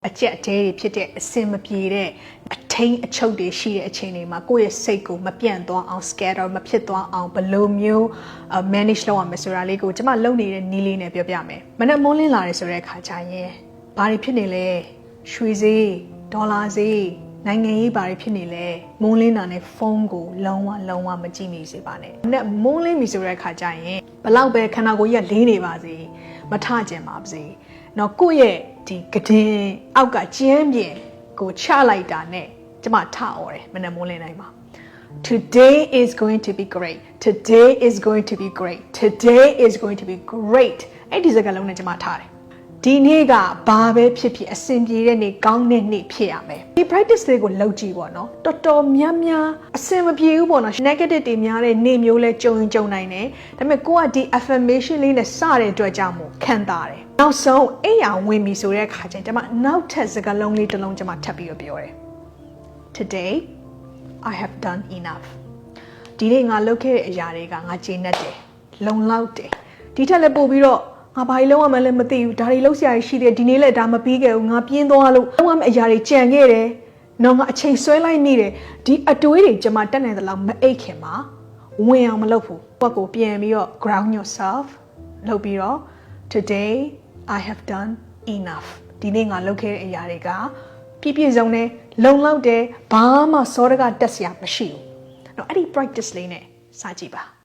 အကျက်တဲတွေဖြစ်တဲ့အစင်မပြေတဲ့အထိန်အချုပ်တွေရှိတဲ့အချိန်တွေမှာကိုယ့်ရဲ့စိတ်ကိုမပြန့်သွားအောင် scatter မဖြစ်သွားအောင်ဘယ်လိုမျိုး manage လုပ်ရမလဲဆိုတာလေးကိုကျွန်မလုပ်နေတဲ့နည်းလေးနဲ့ပြောပြမယ်။မနေ့မိုးလင်းလာတယ်ဆိုတဲ့အခါကျရင်ဘာတွေဖြစ်နေလဲရွှေဈေးဒေါ်လာဈေးနိုင်ငံရေးဘာတွေဖြစ်နေလဲမိုးလင်းတာနဲ့ဖုန်းကိုလုံးဝမကြည့်မိစေပါနဲ့။မနေ့မိုးလင်းပြီဆိုတဲ့အခါကျရင်ဘလောက်ပဲခန္ဓာကိုယ်ကြီးကလေးနေပါစေမထကျင်ပါစေ။နော်ကိုယ့်ရဲ့ဒီကတင်အောက်ကကျန်းပြင်ကိုချလိုက်တာနဲ့ကျမထအော်တယ်မနေ့မိုးလင်းတိုင်းမှာ Today is going to be great. Today is going to be great. Today is going to be great. အဲ့ဒီစကားလုံးနဲ့ကျမထားတယ်ဒီနေ့ကဘာပဲဖြစ်ဖြစ်အဆင်ပြေတဲ့နေ့ကောင်းတဲ့နေ့ဖြစ်ရမယ်ဒီ practice လေးကိုလုပ်ကြည့်ပေါ့နော်တော်တော်များများအဆင်မပြေဘူးပေါ့နော် negative တွေများတဲ့နေ့မျိုးလဲကြုံနိုင်တယ်ဒါပေမဲ့ကိုကဒီ affirmation လေးနဲ့စတဲ့အတွက်ကြောင့်မို့ခံစားတယ်နောက်ဆုံးအိယာဝင်ပြီဆိုတဲ့အခါကျရင်ကျွန်မနောက်ထပ်စကားလုံးလေးတစ်လုံးကျွန်မထပ်ပြီးပြောတယ် Today I have done enough ဒီနေ့ငါလုပ်ခဲ့တဲ့အရာတွေကငါကျေနပ်တယ်လုံလောက်တယ်ဒီထက်လည်းပို့ပြီးတော့ငါဘာကြီးလုံးဝမလဲမသိဘူးဒါတွေလုံးဆရာကြီးရှိတယ်ဒီနေ့လည်းဒါမပြီးခဲ့ဘူးငါပြင်းသွားလို့လုံးဝအရာတွေကြံခဲ့တယ်နော်ငါအချိန်ဆွဲလိုက်မိတယ်ဒီအတွေးတွေကျွန်မတက်နိုင်သလောက်မအိတ်ခင်မှာဝင်အောင်မလုပ်ဘူးကိုယ့်ကိုပြန်ပြီးတော့ ground yourself လုပ်ပြီးတော့ today I have done enough ဒီနေ့ငါလုပ်ခဲ့တဲ့အရာတွေကပြည့်စုံတယ်လုံလောက်တယ်ဘာမှစောတကတက်စရာမရှိဘူးနော်အဲ့ဒီ practice လေးနဲ့စကြည့်ပါ